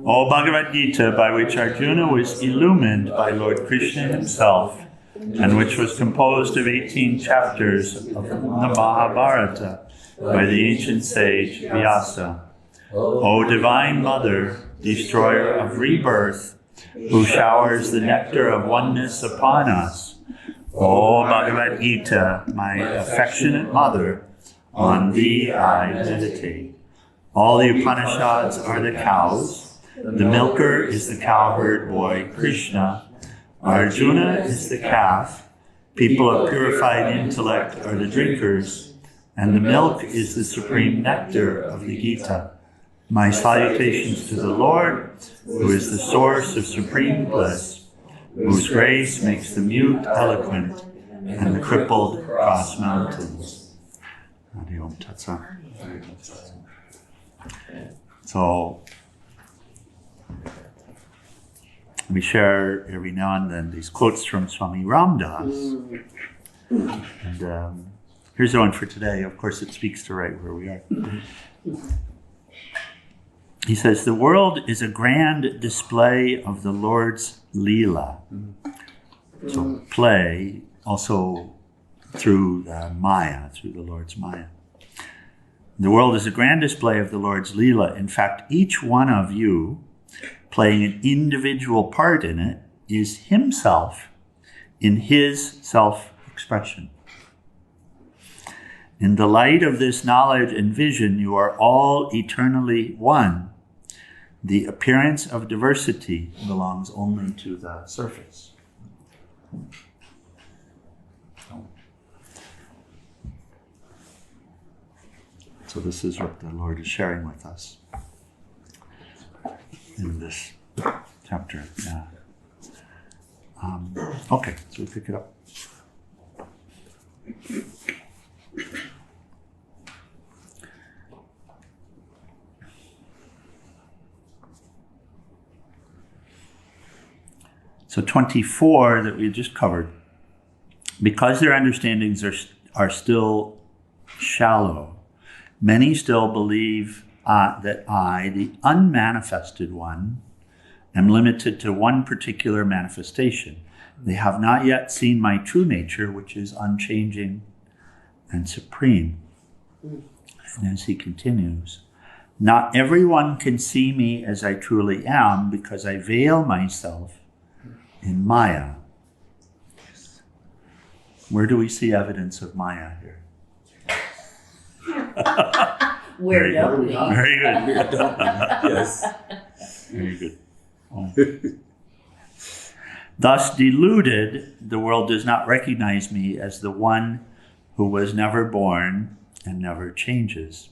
O Bhagavad Gita, by which Arjuna was illumined by Lord Krishna himself, and which was composed of 18 chapters of the Mahabharata by the ancient sage Vyasa. O Divine Mother, destroyer of rebirth, who showers the nectar of oneness upon us, O Bhagavad Gita, my affectionate mother, on thee I meditate. All the Upanishads are the cows. The milker is the cowherd boy, Krishna. Arjuna is the calf. People of purified intellect are the drinkers. And the milk is the supreme nectar of the Gita. My salutations to the Lord, who is the source of supreme bliss, whose grace makes the mute eloquent and the crippled cross mountains. Adi Om Tat Sat. So, we share every now and then these quotes from Swami Ramdas. And here's the one for today. Of course, it speaks to right where we are. He says, the world is a grand display of the Lord's Leela. So play also through Maya, through the Lord's Maya. The world is a grand display of the Lord's Leela. In fact, each one of you playing an individual part in it is himself in his self-expression. In the light of this knowledge and vision, you are all eternally one. The appearance of diversity belongs only to the surface. So this is what the Lord is sharing with us in this chapter. Yeah. Okay, so we pick it up. So 24 that we just covered, because their understandings are still shallow, many still believe that I, the unmanifested one, am limited to one particular manifestation. They have not yet seen my true nature, which is unchanging and supreme. And as he continues, not everyone can see me as I truly am because I veil myself in Maya. Where do we see evidence of Maya here? Where don't we? Very good. Yes. Very good. Oh. Thus deluded, the world does not recognize me as the one who was never born and never changes.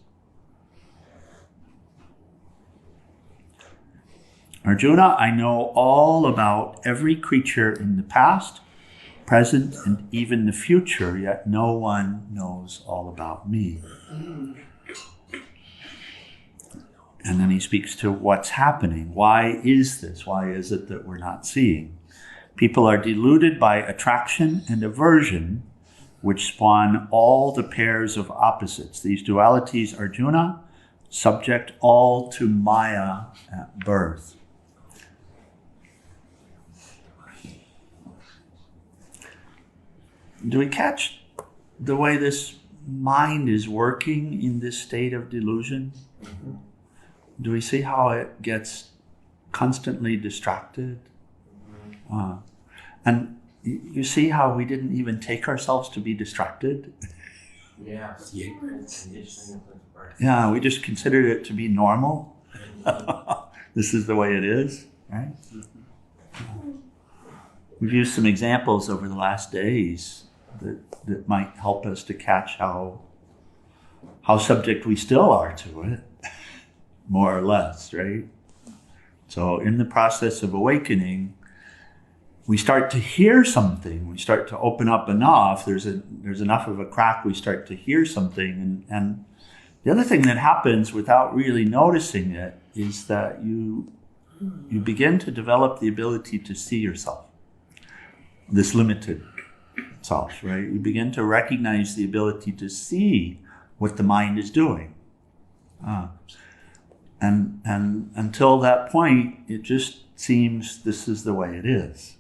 Arjuna, I know all about every creature in the past, present, and even the future, yet no one knows all about me. And then he speaks to what's happening. Why is this? Why is it that we're not seeing? People are deluded by attraction and aversion, which spawn all the pairs of opposites. These dualities, Arjuna, subject all to Maya at birth. Do we catch the way this mind is working in this state of delusion? Mm-hmm. Do we see how it gets constantly distracted? And you see how we didn't even take ourselves to be distracted? Yeah. Yeah, we just considered it to be normal. This is the way it is, right? We've used some examples over the last days that might help us to catch how subject we still are to it, more or less, right? So in the process of awakening, we start to hear something. We start to open up enough. There's enough of a crack. We start to hear something, and the other thing that happens without really noticing it is that you begin to develop the ability to see yourself, this limited self, right? You begin to recognize the ability to see what the mind is doing. And until that point, it just seems this is the way it is.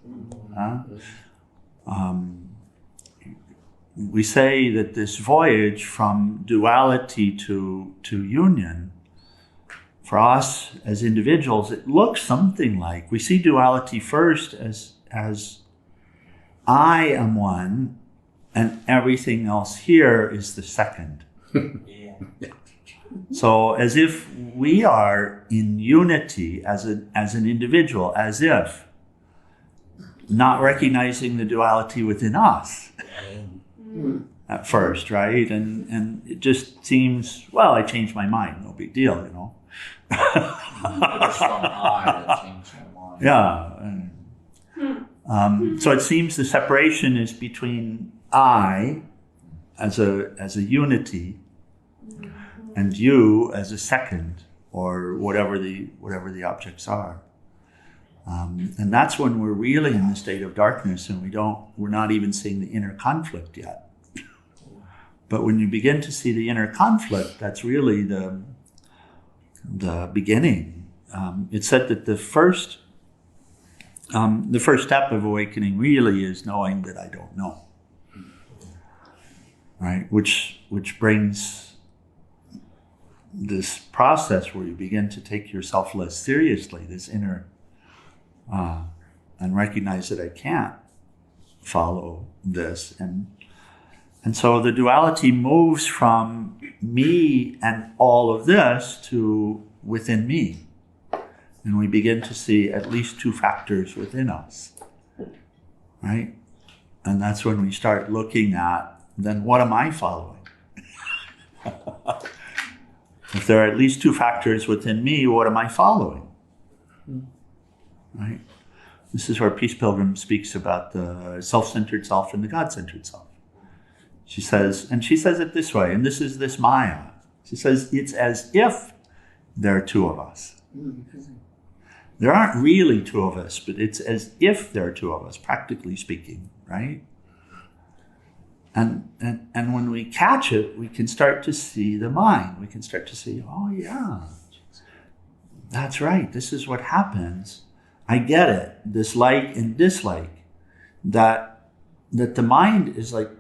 We say that this voyage from duality to union, for us as individuals, it looks something like, we see duality first as I am one and everything else here is the second. So as if we are in unity as an individual, as if not recognizing the duality within us at first, right? And it just seems, well, I changed my mind, no big deal, you know. It's from I that changed my mind. Yeah. So it seems the separation is between I as a unity and you as a second, or whatever the objects are. And that's when we're really in the state of darkness, and we're not even seeing the inner conflict yet. But when you begin to see the inner conflict, that's really the beginning. It's said that the first step of awakening really is knowing that I don't know, right? Which brings this process where you begin to take yourself less seriously, this inner, and recognize that I can't follow this. And so the duality moves from me and all of this to within me. And we begin to see at least two factors within us, right? And that's when we start looking at, then what am I following? If there are at least two factors within me, what am I following? Right? This is where Peace Pilgram speaks about the self-centered self and the God-centered self. She says it this way, and this is this Maya. She says, it's as if there are two of us. There aren't really two of us, but it's as if there are two of us, practically speaking, right? And when we catch it, we can start to see the mind. We can start to see, oh yeah, that's right. This is what happens. I get it. This like and dislike. That the mind is like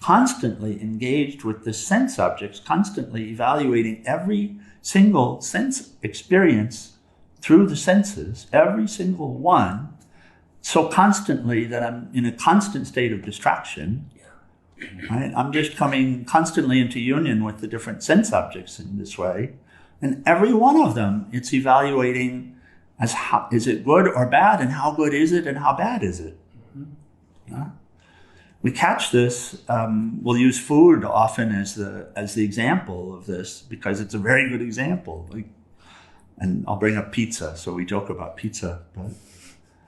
constantly engaged with the sense objects, constantly evaluating every single sense experience through the senses, every single one, so constantly that I'm in a constant state of distraction. Right? I'm just coming constantly into union with the different sense objects in this way. And every one of them, it's evaluating as how, is it good or bad, and how good is it and how bad is it? Yeah? We catch this, we'll use food often as the example of this, because it's a very good example. And I'll bring up pizza, so we joke about pizza, but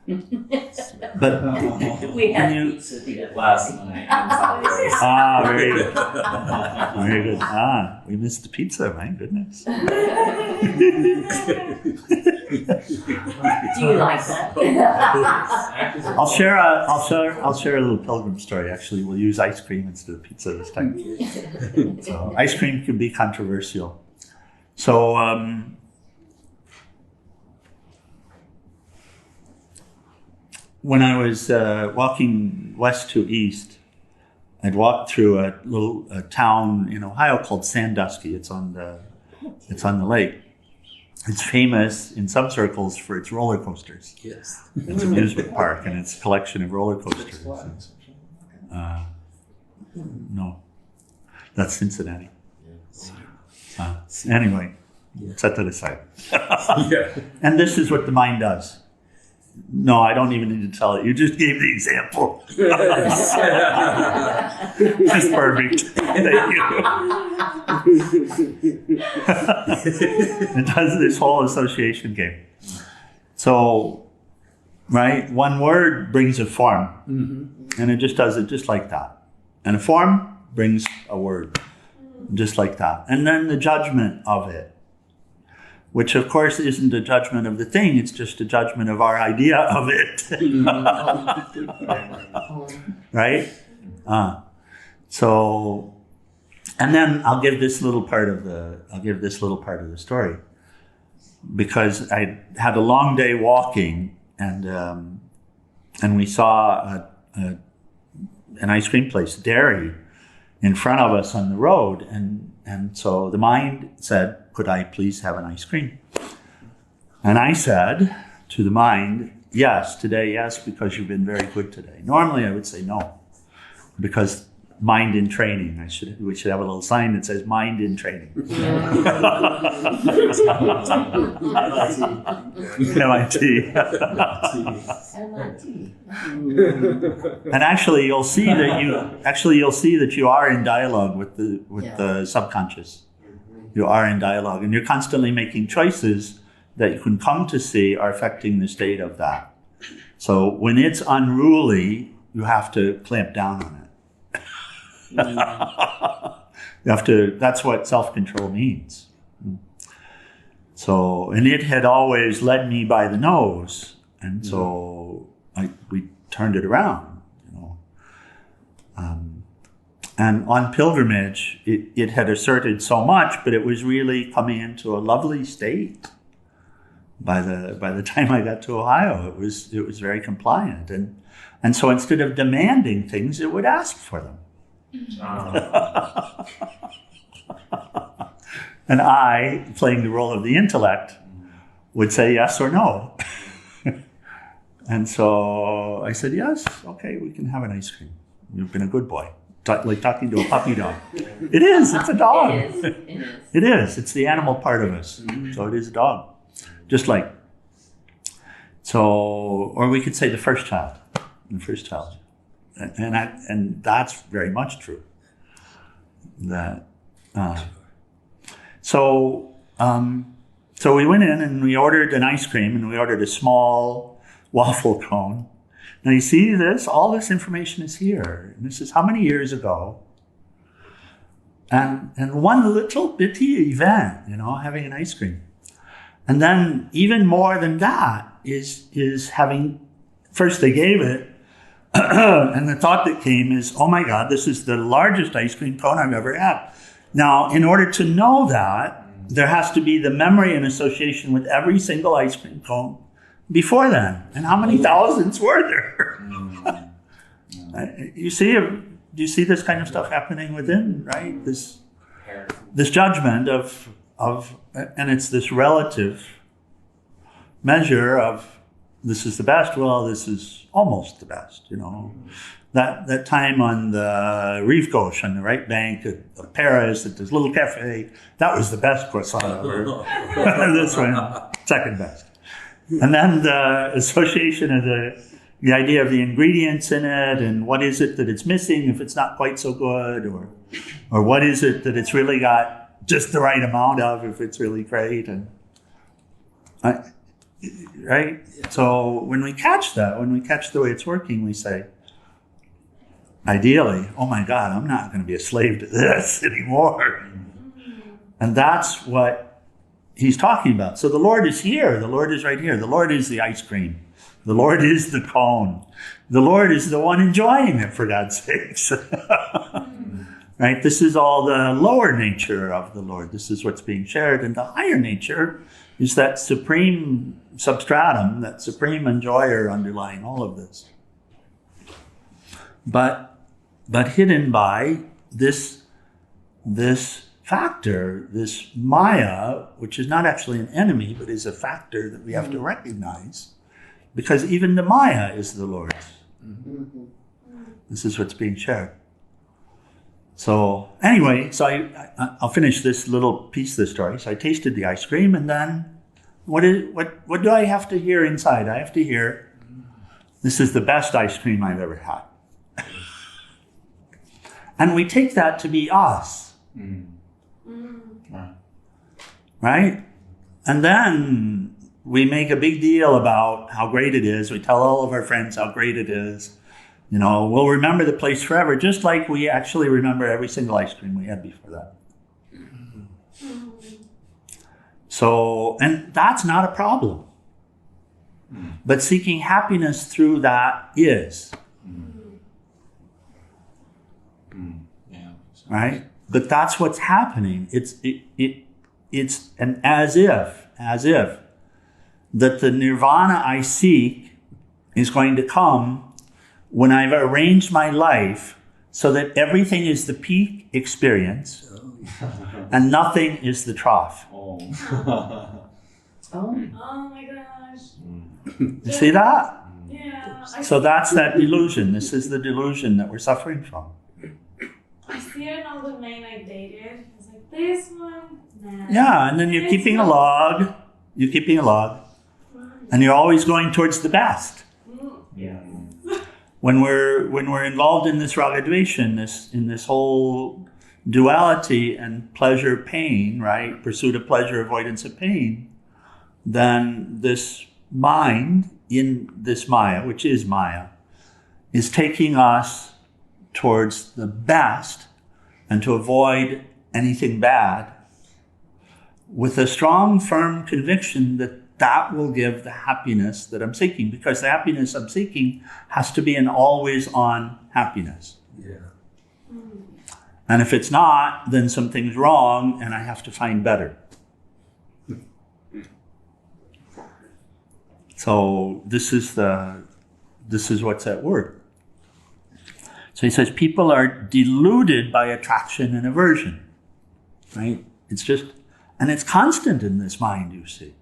We had pizza the other Last night. night. very good. Very good. We missed the pizza, my goodness. Do you like that? I'll share a little Pilgrim story. Actually, we'll use ice cream instead of pizza this time. So ice cream can be controversial. So when I was walking west to east, I'd walked through a little town in Ohio called Sandusky. It's on the lake. It's famous in some circles for its roller coasters. Yes. It's an amusement park and its collection of roller coasters. No, that's Cincinnati. Anyway, set that aside. Yeah. And this is what the mind does. No, I don't even need to tell it. You just gave the example. That's perfect. Thank you. It does this whole association game. So, right, one word brings a form. And it just does it just like that. And a form brings a word just like that. And then the judgment of it, which of course isn't a judgment of the thing, it's just a judgment of our idea of it. Right? So And then I'll give this little part of the story, because I had a long day walking, and we saw an ice cream place, dairy, in front of us on the road, and so the mind said, "Could I please have an ice cream?" And I said to the mind, "Yes, today, yes, because you've been very good today." Normally I would say no, because mind in training. We should have a little sign that says "Mind in training." MIT. And actually, you'll see that you are in dialogue with the subconscious. You are in dialogue, and you're constantly making choices that you can come to see are affecting the state of that. So when it's unruly, you have to clamp down on it. You have to. That's what self-control means. So, and it had always led me by the nose, and so we turned it around, and on pilgrimage, it had asserted so much, but it was really coming into a lovely state. By the time I got to Ohio, it was very compliant, and so instead of demanding things, it would ask for them. And I, playing the role of the intellect, would say yes or no. And so I said, yes, okay, we can have an ice cream. You've been a good boy. Like talking to a puppy dog. It is, it's a dog. It is, it's the animal part of us. So it is a dog. Just like, so, or we could say the first child. And that's very much true. So we went in and we ordered an ice cream, and we ordered a small waffle cone. Now you see this, all this information is here. And this is how many years ago. And one little bitty event, having an ice cream. And then even more than that is having, first they gave it, and the thought that came is, oh my God, this is the largest ice cream cone I've ever had. Now, in order to know that, there has to be the memory and association with every single ice cream cone before then. And how many thousands were there? Do you see this kind of stuff happening within, right? This judgment of, and it's this relative measure of, this is the best, well, this is almost the best, That time on the Reef Gauche on the right bank of Paris at this little cafe, that was the best croissant ever. This one, second best. And then the association of the idea of the ingredients in it, and what is it that it's missing if it's not quite so good, or what is it that it's really got just the right amount of if it's really great, and right? So when we catch the way it's working, we say, ideally, oh my God, I'm not going to be a slave to this anymore. And that's what he's talking about. So the Lord is here. The Lord is right here. The Lord is the ice cream. The Lord is the cone. The Lord is the one enjoying it, for God's sakes. Right? This is all the lower nature of the Lord. This is what's being shared. And the higher nature is that supreme substratum, that supreme enjoyer underlying all of this. But hidden by this factor, this Maya, which is not actually an enemy, but is a factor that we have to recognize, because even the Maya is the Lord's. This is what's being shared. So anyway, I'll finish this little piece of the story. So I tasted the ice cream, and then what do I have to hear inside? I have to hear, this is the best ice cream I've ever had. And we take that to be us. Right? And then we make a big deal about how great it is. We tell all of our friends how great it is. We'll remember the place forever, just like we actually remember every single ice cream we had before that. So, and that's not a problem. But seeking happiness through that is. Right? But that's what's happening. It's an as if that the nirvana I seek is going to come when I've arranged my life so that everything is the peak experience and nothing is the trough. Oh. Oh my gosh. You see that? Yeah. So that's that delusion. This is the delusion that we're suffering from. I see it in all the men I dated. It's like, this one, nah. Yeah, and then you're keeping a log. You're keeping a log. And you're always going towards the best. Yeah. When we're involved in this ragadvesha, in this whole duality and pleasure pain, right? Pursuit of pleasure, avoidance of pain, then this mind in this Maya, which is Maya, is taking us towards the best and to avoid anything bad with a strong, firm conviction that that will give the happiness that I'm seeking, because the happiness I'm seeking has to be an always-on happiness. Yeah. And if it's not, then something's wrong and I have to find better. So this is what's at work. So he says people are deluded by attraction and aversion, right? And it's constant in this mind, you see.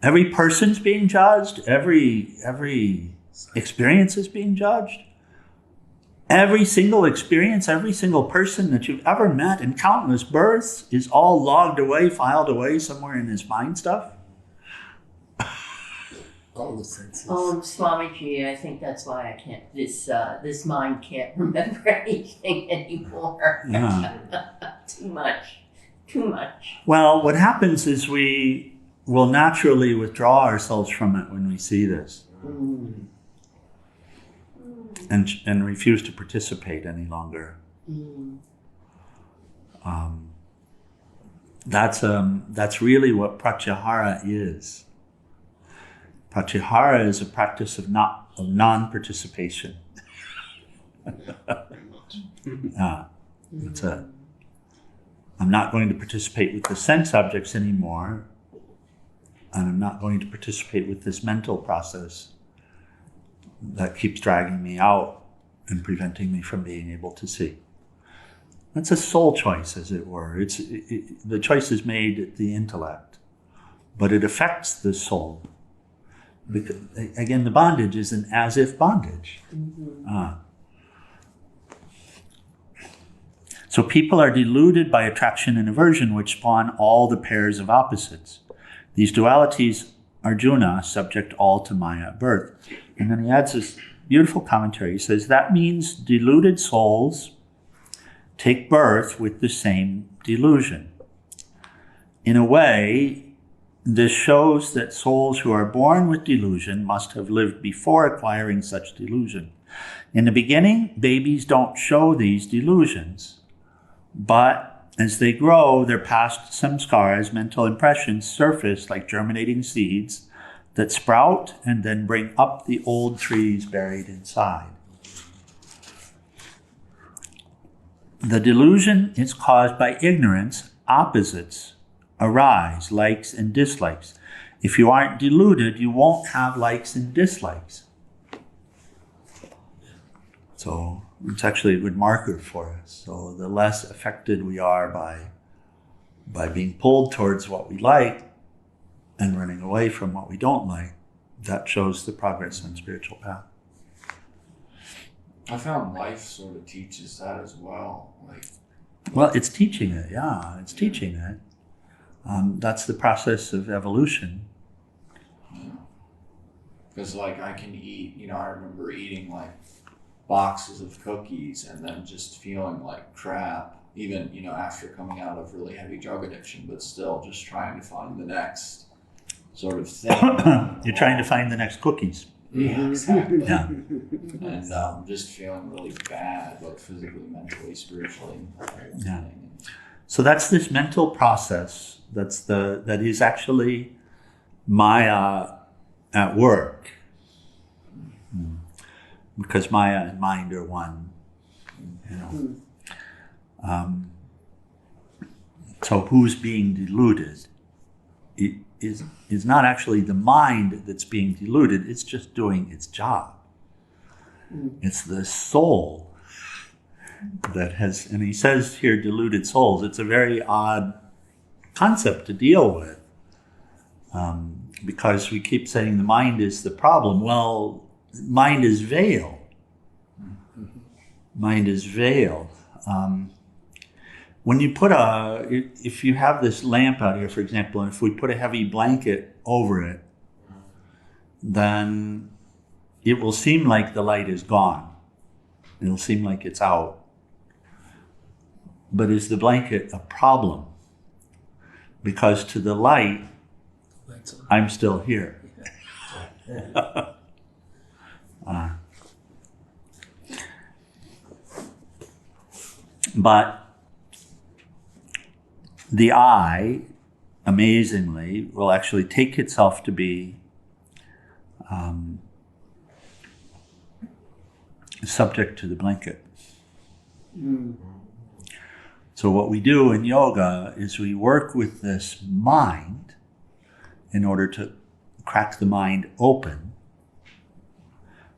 Every person's being judged. Every experience is being judged. Every single experience, every single person that you've ever met in countless births is all logged away, filed away somewhere in his mind stuff. All the senses. Swamiji, I think that's why I can't. This mind can't remember anything anymore. Yeah. Too much. Well, what happens is we will naturally withdraw ourselves from it when we see this, and refuse to participate any longer. That's really what pratyahara is. Pratyahara is a practice of non-participation. That's it. I'm not going to participate with the sense objects anymore, and I'm not going to participate with this mental process that keeps dragging me out and preventing me from being able to see. That's a soul choice, as it were. The choice is made at the intellect, but it affects the soul. Because, again, the bondage is an as-if bondage. So people are deluded by attraction and aversion, which spawn all the pairs of opposites. These dualities, Arjuna, subject all to Maya at birth. And then he adds this beautiful commentary. He says, that means deluded souls take birth with the same delusion. In a way, this shows that souls who are born with delusion must have lived before acquiring such delusion. In the beginning, babies don't show these delusions, but as they grow, their past samskaras, mental impressions, surface like germinating seeds that sprout and then bring up the old trees buried inside. The delusion is caused by ignorance. Opposites arise, likes and dislikes. If you aren't deluded, you won't have likes and dislikes. So it's actually a good marker for us. So the less affected we are by being pulled towards what we like and running away from what we don't like, that shows the progress on spiritual path. I found life sort of teaches that as well. Well, it's teaching it, yeah, it's teaching it. That's the process of evolution. Because I can eat, I remember eating boxes of cookies and then just feeling like crap, even, after coming out of really heavy drug addiction, but still just trying to find the next sort of thing. You're trying to find the next cookies. Yeah, exactly. Yeah. And just feeling really bad, physically, mentally, spiritually. Yeah. So that's this mental process that is actually Maya at work. Because Maya and mind are one. So who's being deluded? It is not actually the mind that's being deluded, it's just doing its job. It's the soul that has, and he says here deluded souls. It's a very odd concept to deal with, because we keep saying the mind is the problem. Well, mind is veil. Mind is veil. When you put if you have this lamp out here, for example, and if we put a heavy blanket over it, then it will seem like the light is gone. It'll seem like it's out. But is the blanket a problem? Because to the light, I'm still here. But the I, amazingly, will actually take itself to be subject to the blanket. So what we do in yoga is we work with this mind in order to crack the mind open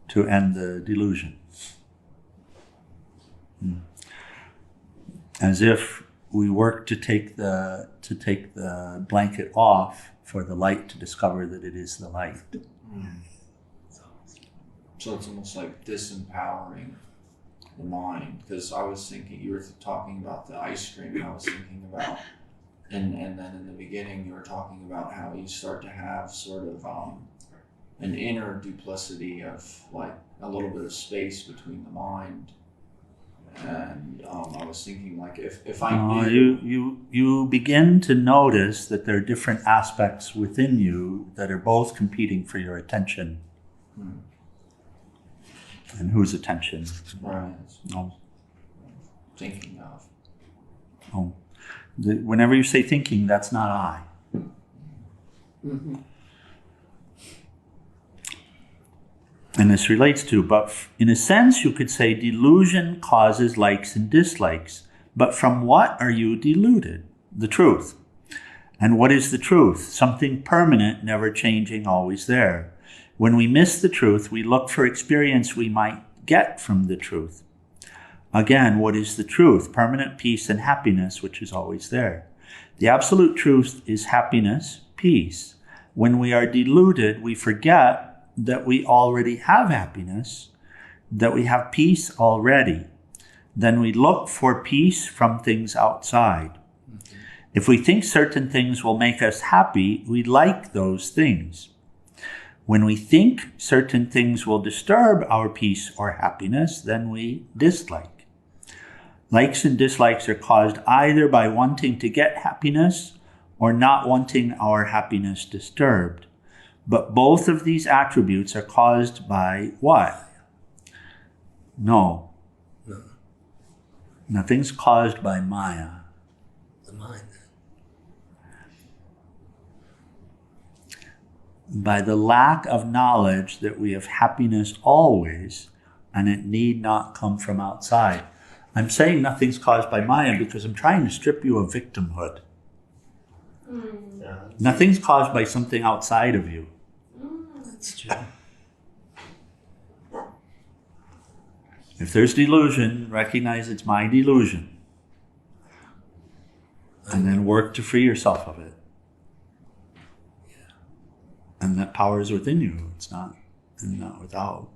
to end the delusion. As if we work to take the blanket off for the light to discover that it is the light. So it's almost like disempowering the mind. Because I was thinking, you were talking about the ice cream, and I was thinking about, and then in the beginning you were talking about how you start to have sort of an inner duplicity of like a little bit of space between the mind. And I was thinking, like, if I you begin to notice that there are different aspects within you that are both competing for your attention. And whose attention? Right. Oh. Thinking of. Oh. Whenever you say thinking, that's not I. And this relates to, but in a sense you could say delusion causes likes and dislikes. But from what are you deluded? The truth. And what is the truth? Something permanent, never changing, always there. When we miss the truth, we look for experience we might get from the truth. Again, what is the truth? Permanent peace and happiness, which is always there. The absolute truth is happiness, peace. When we are deluded, we forget that we already have happiness, that we have peace already. Then we look for peace from things outside. If we think certain things will make us happy, we like those things. When we think certain things will disturb our peace or happiness, then we dislike. Likes and dislikes are caused either by wanting to get happiness or not wanting our happiness disturbed. But both of these attributes are caused by what? No. Nothing's caused by Maya. The mind. By the lack of knowledge that we have happiness always, and it need not come from outside. I'm saying nothing's caused by Maya because I'm trying to strip you of victimhood. Nothing's caused by something outside of you. That's true. If there's delusion, recognize it's my delusion. And then work to free yourself of it. And that power is within you. It's not without.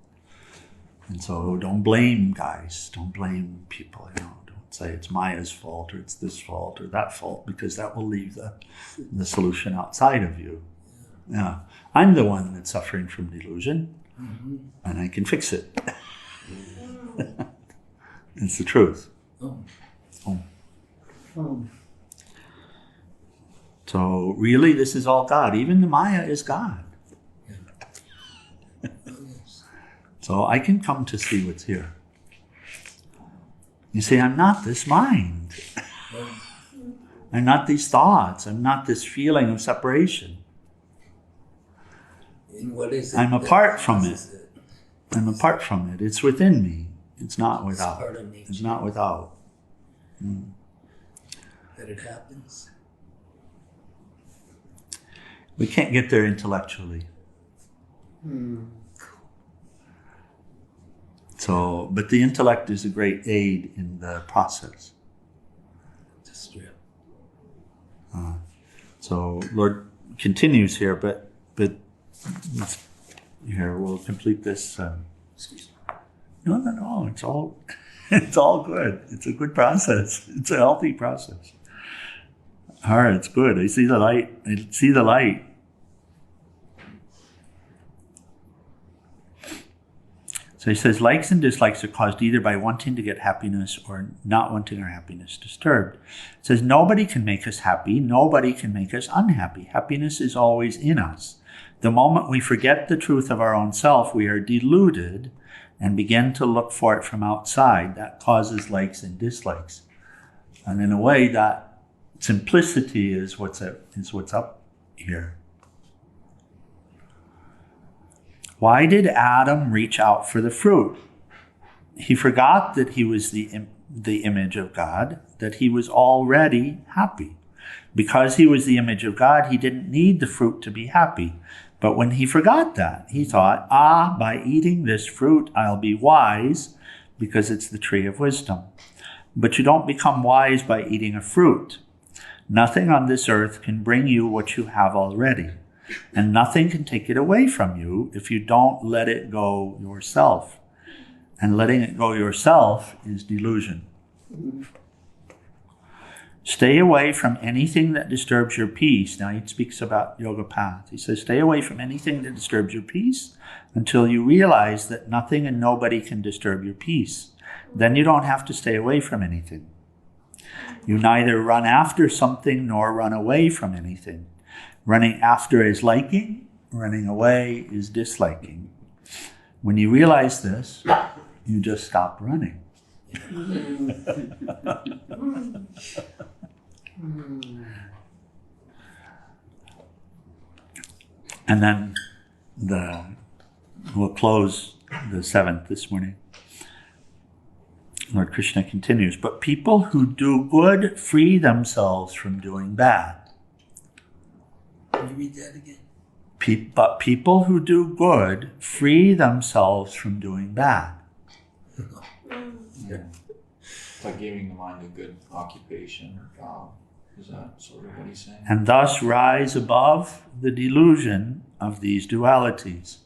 And so don't blame guys. Don't blame people. Don't say it's Maya's fault or it's this fault or that fault, because that will leave the solution outside of you. Yeah. I'm the one that's suffering from delusion, and I can fix it. It's the truth. So really, this is all God. Even the Maya is God. So I can come to see what's here. You see, I'm not this mind. I'm not these thoughts. I'm not this feeling of separation. And what is it? I'm apart from it. I'm apart from it. It's within me. It's not without. Part of nature. It's not without. that it happens. We can't get there intellectually. So, but the intellect is a great aid in the process. That's true. So Lord continues here, but here we'll complete this. Excuse me. No. It's all good. It's a good process. It's a healthy process. All right, it's good. I see the light. So he says, likes and dislikes are caused either by wanting to get happiness or not wanting our happiness disturbed. It says, nobody can make us happy. Nobody can make us unhappy. Happiness is always in us. The moment we forget the truth of our own self, we are deluded and begin to look for it from outside. That causes likes and dislikes. And in a way, that simplicity is what's up here. Why did Adam reach out for the fruit? He forgot that he was the image of God, that he was already happy. Because he was the image of God, he didn't need the fruit to be happy. But when he forgot that, he thought, by eating this fruit, I'll be wise, because it's the tree of wisdom. But you don't become wise by eating a fruit. Nothing on this earth can bring you what you have already. And nothing can take it away from you if you don't let it go yourself. And letting it go yourself is delusion. Stay away from anything that disturbs your peace. Now he speaks about yoga path. He says, stay away from anything that disturbs your peace until you realize that nothing and nobody can disturb your peace. Then you don't have to stay away from anything. You neither run after something nor run away from anything. Running after is liking, running away is disliking. When you realize this, you just stop running. And then we'll close the 7th this morning. Lord Krishna continues, but people who do good free themselves from doing bad. Can you read that again? But people who do good free themselves from doing bad. It's like giving the mind a good occupation or job. Is that sort of what he's saying? And thus rise above the delusion of these dualities.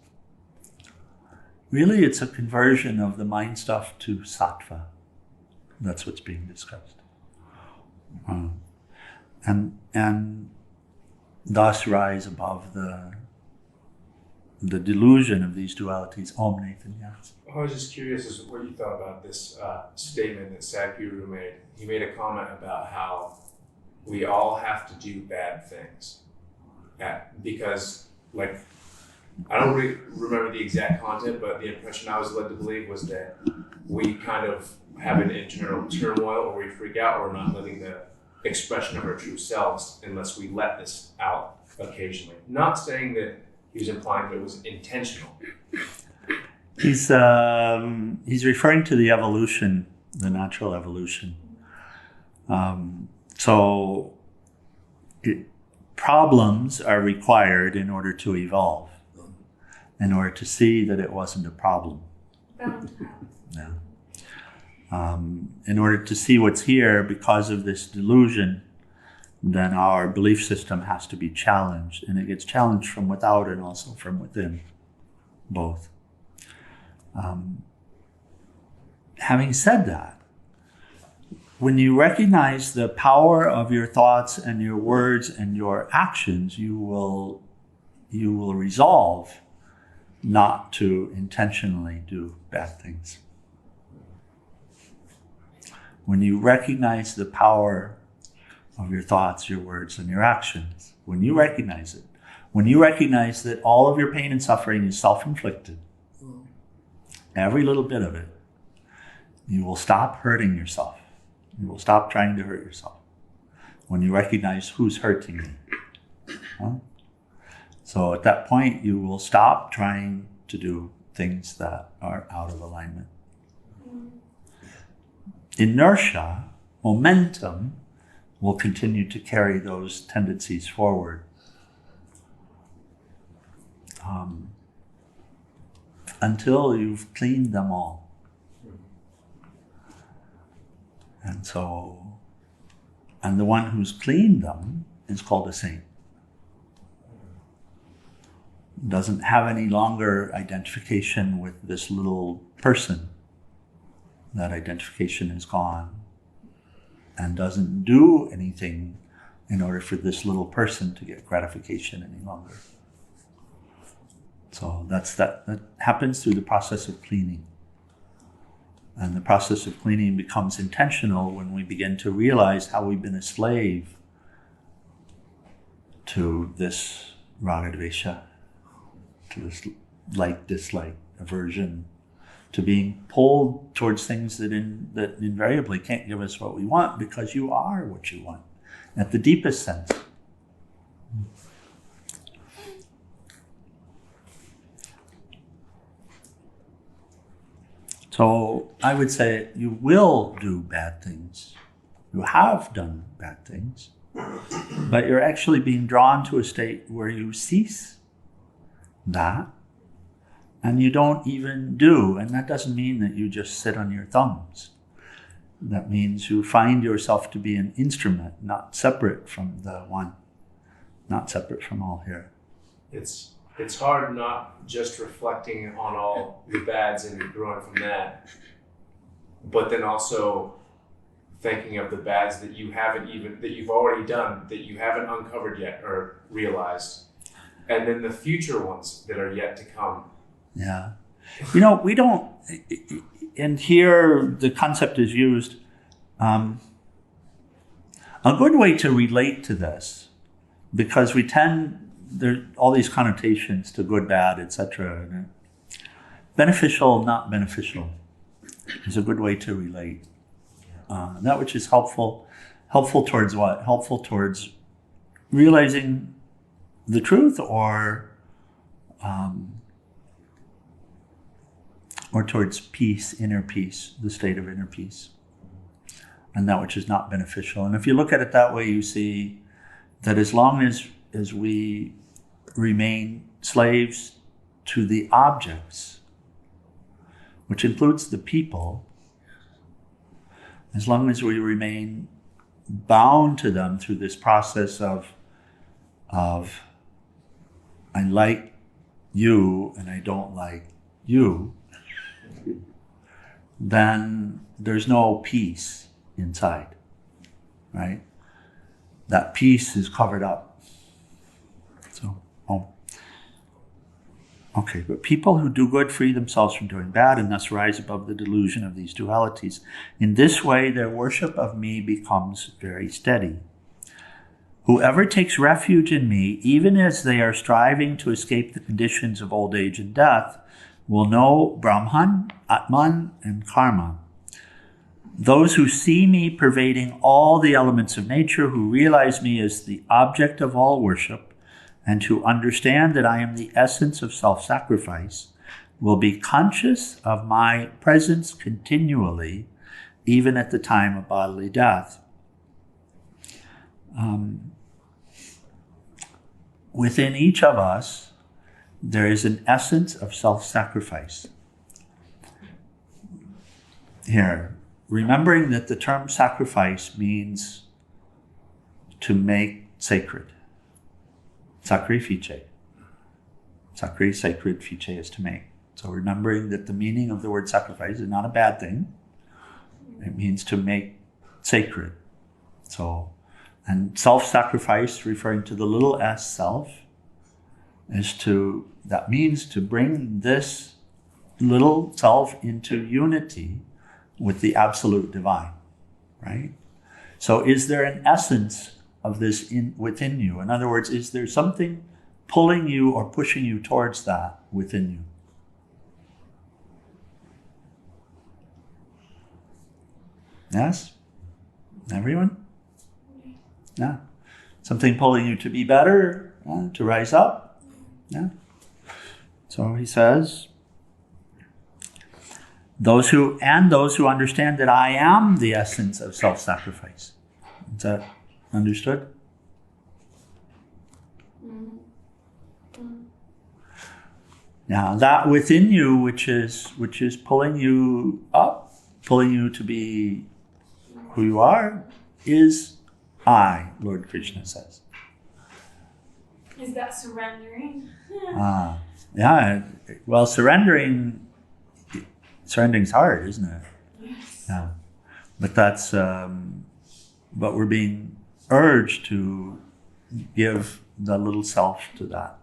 Really, it's a conversion of the mind stuff to sattva. That's what's being discussed. And thus rise above the delusion of these dualities. Om, Nathan, yes. I was just curious as to what you thought about this statement that Sadhguru made. He made a comment about how we all have to do bad things. Because, like, I don't really remember the exact content, but the impression I was led to believe was that we kind of have an internal turmoil, or we freak out, or we're not living the expression of our true selves unless we let this out occasionally. Not saying that he was implying that it was intentional. He's referring to the evolution, the natural evolution. Problems are required in order to evolve, in order to see that it wasn't a problem. Yeah. In order to see what's here because of this delusion, then our belief system has to be challenged, and it gets challenged from without and also from within, both. Having said that, when you recognize the power of your thoughts and your words and your actions, you will resolve not to intentionally do bad things. When you recognize the power of your thoughts, your words, and your actions, when you recognize it, when you recognize that all of your pain and suffering is self-inflicted, every little bit of it, you will stop hurting yourself. You will stop trying to hurt yourself when you recognize who's hurting you. Huh? So at that point, you will stop trying to do things that are out of alignment. Inertia momentum will continue to carry those tendencies forward. Until you've cleaned them all. And the one who's cleaned them is called a saint. Doesn't have any longer identification with this little person. That identification is gone. And doesn't do anything in order for this little person to get gratification any longer. So that happens through the process of cleaning. And the process of cleaning becomes intentional when we begin to realize how we've been a slave to this raga-dvesha, to this like-dislike, aversion, to being pulled towards things that invariably can't give us what we want, because you are what you want, at the deepest sense. So I would say you will do bad things. You have done bad things, but you're actually being drawn to a state where you cease that, and you don't even do. And that doesn't mean that you just sit on your thumbs. That means you find yourself to be an instrument, not separate from the one, not separate from all here. It's hard not just reflecting on all the bads and growing from that, but then also thinking of the bads that you've already done, that you haven't uncovered yet or realized, and then the future ones that are yet to come. Yeah. We don't, and here the concept is used, a good way to relate to this, because we tend, there are all these connotations to good, bad, etc. Beneficial, not beneficial is a good way to relate. That which is helpful towards what? Helpful towards realizing the truth, or towards peace, inner peace, the state of inner peace. And that which is not beneficial. And if you look at it that way, you see that as long as we remain slaves to the objects, which includes the people, as long as we remain bound to them through this process of I like you and I don't like you, then there's no peace inside, right? That peace is covered up. Okay, but people who do good free themselves from doing bad and thus rise above the delusion of these dualities. In this way, their worship of me becomes very steady. Whoever takes refuge in me, even as they are striving to escape the conditions of old age and death, will know Brahman, Atman, and Karma. Those who see me pervading all the elements of nature, who realize me as the object of all worship, and to understand that I am the essence of self-sacrifice, will be conscious of my presence continually, even at the time of bodily death. Within each of us, there is an essence of self-sacrifice. Here, remembering that the term sacrifice means to make sacred. Sakrifice. Sakri, sacred, fiche is to make. So remembering that the meaning of the word sacrifice is not a bad thing. It means to make sacred. So, and self-sacrifice, referring to the little s self, that means to bring this little self into unity with the absolute divine, right? So is there an essence of this within you? In other words, is there something pulling you or pushing you towards that within you? Yes? Everyone? Yeah. Something pulling you to be better, to rise up? Yeah. So he says, those who understand that I am the essence of self-sacrifice. Is that understood? Now that within you, which is pulling you up, pulling you to be who you are, is I, Lord Krishna says. Is that surrendering? Yeah. Well, surrendering's hard, isn't it? Yes. Yeah. But that's but we're being urged to give the little self to that,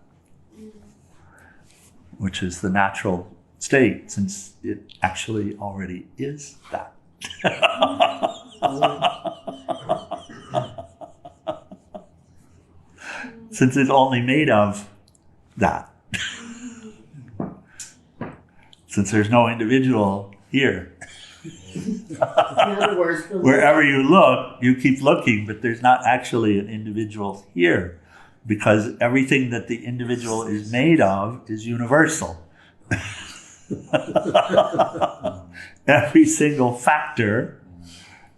which is the natural state, since it actually already is that. Since it's only made of that. Since there's no individual here. In other words, Wherever you look, you keep looking, but there's not actually an individual here, because everything that the individual is made of is universal. Every single factor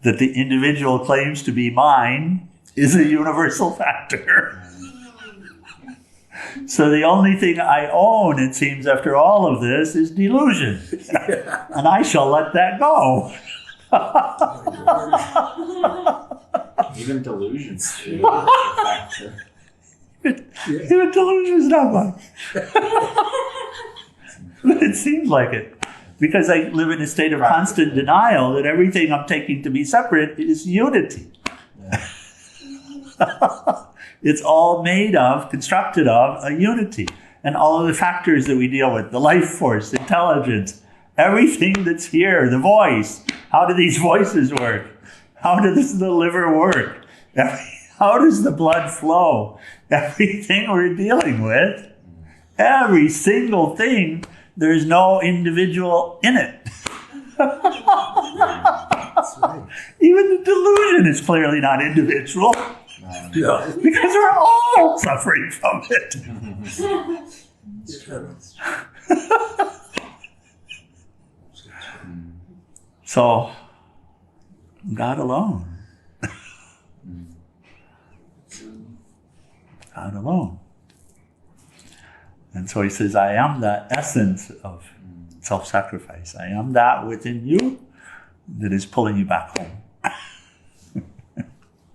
that the individual claims to be mine is a universal factor. So the only thing I own, it seems, after all of this is delusion. And I shall let that go. Even delusions too. A factor. Even delusion is not mine. But it seems like it. Because I live in a state of constant denial that everything I'm taking to be separate is unity. It's all made of, constructed of, a unity. And all of the factors that we deal with, the life force, intelligence, everything that's here, the voice. How do these voices work? How does the liver work? How does the blood flow? Everything we're dealing with, every single thing, there's no individual in it. That's right. Even the delusion is clearly not individual. Yeah. Because we're all suffering from it. So, God alone. God alone. And so he says, I am the essence of self-sacrifice. I am that within you that is pulling you back home.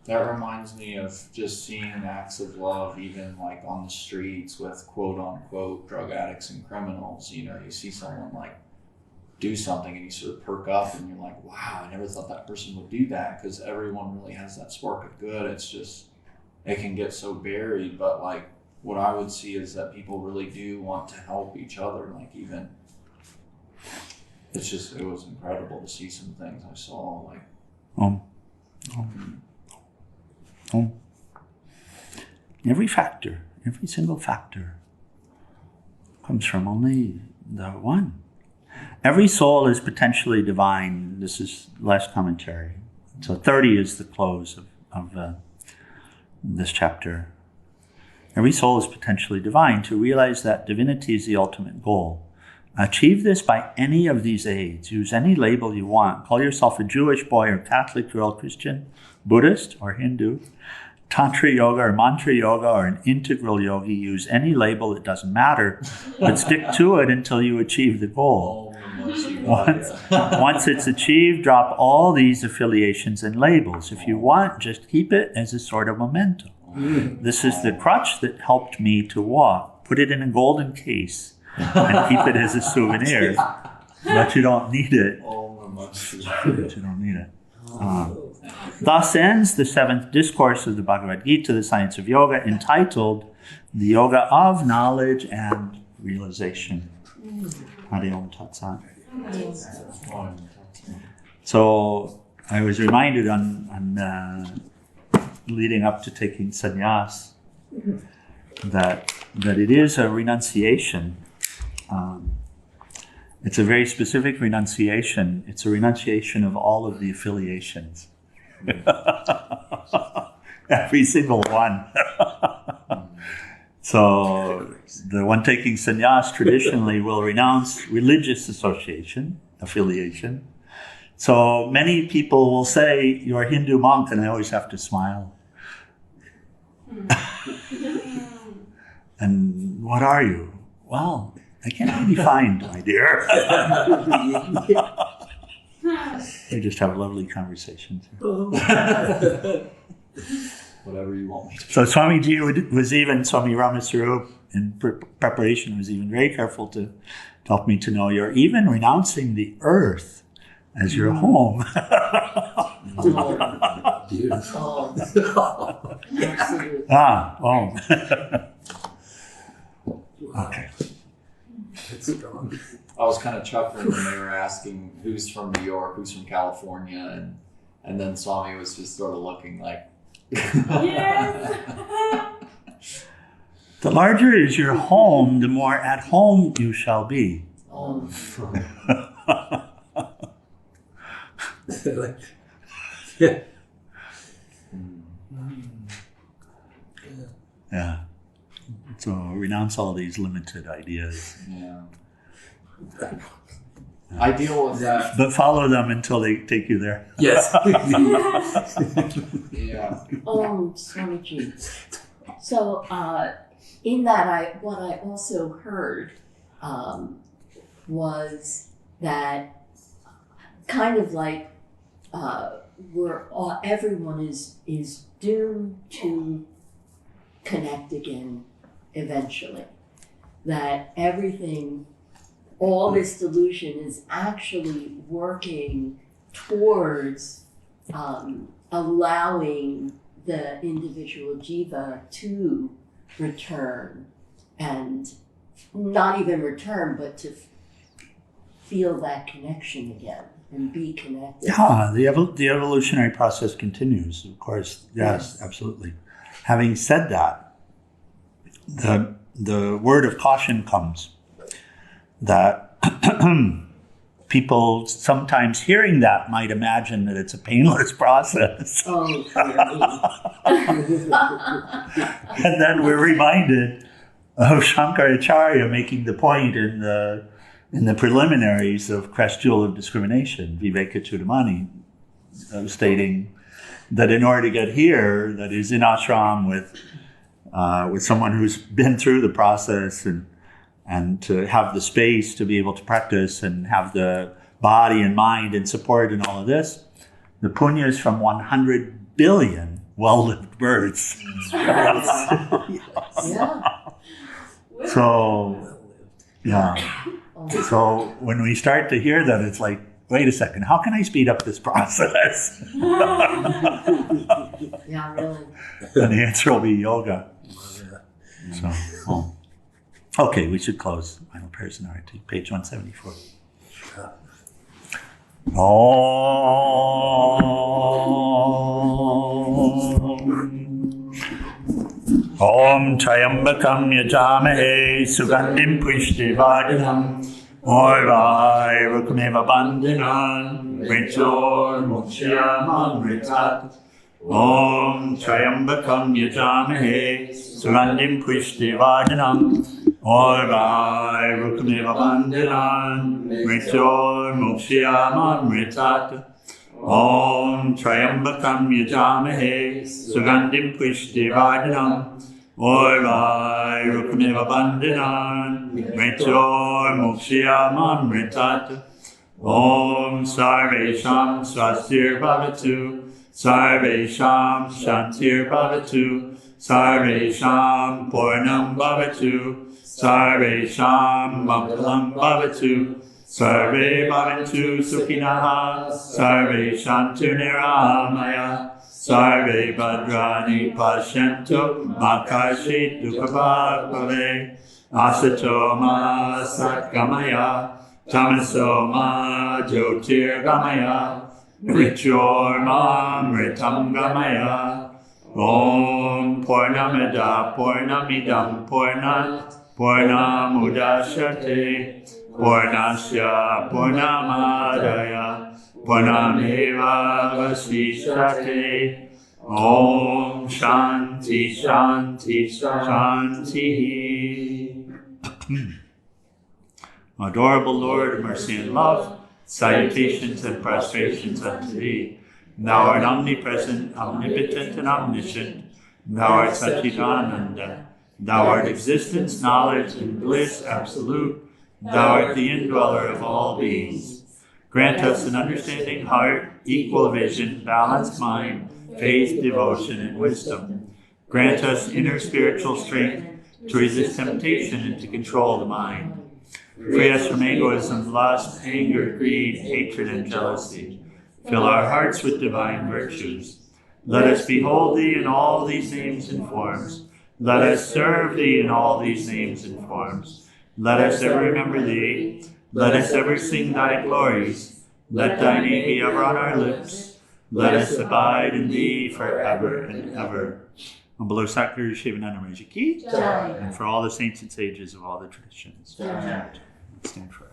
That reminds me of just seeing acts of love, even like on the streets with quote unquote drug addicts and criminals. You know, you see someone like do something and you sort of perk up and you're like, wow, I never thought that person would do that, because everyone really has that spark of good. It's just, it can get so buried. But like what I would see is that people really do want to help each other. Like even, it's just, it was incredible to see some things I saw. Like, Every factor, every single factor comes from only the one. Every soul is potentially divine. This is last commentary. So 30 is the close of this chapter. Every soul is potentially divine. To realize that divinity is the ultimate goal. Achieve this by any of these aids. Use any label you want. Call yourself a Jewish boy or Catholic girl, Christian, Buddhist or Hindu, Tantra yoga or mantra yoga or an integral yogi. Use any label, it doesn't matter, but stick to it until you achieve the goal. Once it's achieved, drop all these affiliations and labels. If you want, just keep it as a sort of memento. This is the crutch that helped me to walk. Put it in a golden case and keep it as a souvenir. But you don't need it. Thus ends the 7th discourse of the Bhagavad Gita, the science of yoga, entitled The Yoga of Knowledge and Realization. Hari Om Tat Sat. So I was reminded on leading up to taking sannyas that it is a renunciation. It's a very specific renunciation. It's a renunciation of all of the affiliations. Every single one. So the one taking sannyas traditionally will renounce religious association, affiliation. So many people will say, "You're a Hindu monk," and I always have to smile. And what are you? Well, I can't be defined, my dear. We just have lovely conversations. Whatever you want me to. So Swamiji was even, Swami Ramaswarup, in preparation, was even very careful to help me to know you're even renouncing the earth as your home. Oh, absolutely. Home. Okay. That's strong. I was kind of chuckling when they were asking who's from New York, who's from California, and then Swami was just sort of looking like. Yes. The larger is your home, the more at home you shall be. Oh, Like, yeah. Yeah. So renounce all these limited ideas. Yeah. I deal with that. But follow them until they take you there. Yes. Yeah. Swamiji. So, in that, what I also heard was that kind of like everyone is doomed to connect again eventually. That everything, all this delusion is actually working towards allowing the individual jiva to return, and not even return, but to feel that connection again and be connected. Yeah, the evolutionary process continues, of course. Yes, absolutely. Having said that, the word of caution comes that people sometimes hearing that might imagine that it's a painless process. Oh, And then we're reminded of Shankaracharya making the point in the preliminaries of Crest Jewel of Discrimination, Vivekachudamani, stating that in order to get here, that is in ashram with someone who's been through the process and to have the space to be able to practice and have the body and mind and support and all of this, the punyas from 100 billion well-lived births. yeah. So, yeah. So when we start to hear that, it's like, wait a second, how can I speed up this process? Yeah, really. And the answer will be yoga. So, okay, we should close. Final prayers and arati, page 174. Om Trayambakam Yajamahe Sugandhim Pushtivardhanam Orvai Rukameva Bandhanan Mritor Mukshayamam Mritat Om Trayambakam Yajamahe Sugandhim Pushtivardhanam Orvai Rukameva Bandhanan Mritor Mukshayamam Mritat Om Trayambakam Yajamahe Sugandhim Pushtivardhanam Orvai Rukameva Bandhanan Mritor Mukshayamam Mritat Om Sarvesham Swastir Bhavatu Sarvesham Shantir Bhavatu Sarvesham Purnam Bhavatu Sarvesham Mangalam Bhavatu Sarve Bhavantu Sukhinaha Sarve Shantu Niramaya Sarve Bhadrani Pashyantu Makashi Dukhabhat Bhave Asato Ma Satgamaya Tamaso Ma Jyotir Gamaya Mrityur Ma Mritam Gamaya Om Purnamida Purnamidam Purnat Purnamudashyate Purnasya Purnamadaya Purnameva Vasishyate Om Shanti Shanti Shanti. Adorable Lord of mercy and love, Salutations and prostrations unto thee. Thou art omnipresent, omnipotent, and omniscient. Thou art Satchidananda. Thou art existence, knowledge, and bliss absolute. Thou art the indweller of all beings. Grant us an understanding heart, equal vision, balanced mind, faith, devotion, and wisdom. Grant us inner spiritual strength to resist temptation and to control the mind. Free us from egoism, lust, anger, greed, hatred, and jealousy. Fill our hearts with divine virtues. Let us behold thee in all these names and forms. Let us serve thee in all these names and forms. Let us ever remember thee. Let us ever sing thy glories. Let thy name be ever on our lips. Let us abide in thee forever and ever. And below Sakura Shivananda Ki, and for all the saints and sages of all the traditions. Stand for